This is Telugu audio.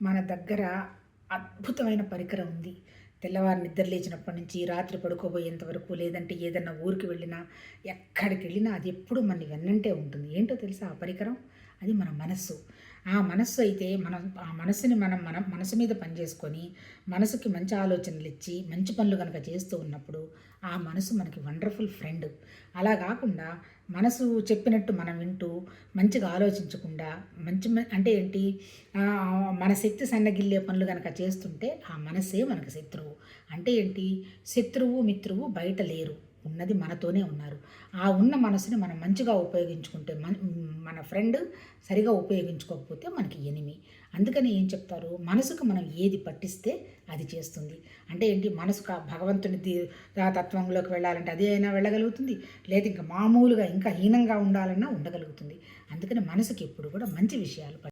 మన దగ్గర అద్భుతమైన పరికరం ఉంది. తెల్లవారి నిద్ర లేచినప్పటి నుంచి రాత్రి పడుకోబోయేంత వరకు, లేదంటే ఏదన్నా ఊరికి వెళ్ళినా, ఎక్కడికెళ్ళినా అది ఎప్పుడు మనని వెన్నంటే ఉంటుంది. ఏంటో తెలుసా ఆ పరికరం? అది మన మనస్సు. ఆ మనస్సు అయితే మనం ఆ మనస్సుని మన మనసు మీద పనిచేసుకొని, మనసుకి మంచి ఆలోచనలిచ్చి, మంచి పనులు గనక చేస్తూ ఉన్నప్పుడు, ఆ మనసు మనకి వండర్‌ఫుల్ ఫ్రెండ్. అలా గాకుండా మనసు చెప్పినట్టు మనం వింటూ, మంచిగా ఆలోచించకుండా, అంటే ఏంటి, మన శక్తి సన్నగిల్లే పనులు గనక చేస్తుంటే, ఆ మనసే మనకు శత్రువు. అంటే ఏంటి, శత్రువు, మిత్రువు బయట లేరు. ఉన్నది మనతోనే ఉన్నారు. ఆ ఉన్న మనసుని మనం మంచిగా ఉపయోగించుకుంటే మన ఫ్రెండ్, సరిగా ఉపయోగించుకోకపోతే మనకి ఎనిమి. అందుకని ఏం చెప్తారు, మనసుకు మనం ఏది పట్టిస్తే అది చేస్తుంది. అంటే ఏంటి, మనసుకు ఆ భగవంతుని తత్వంలోకి వెళ్ళాలంటే అది అయినా వెళ్ళగలుగుతుంది. లేదు ఇంకా మామూలుగా ఇంకా హీనంగా ఉండాలన్నా ఉండగలుగుతుంది. అందుకని మనసుకి ఎప్పుడు కూడా మంచి విషయాలు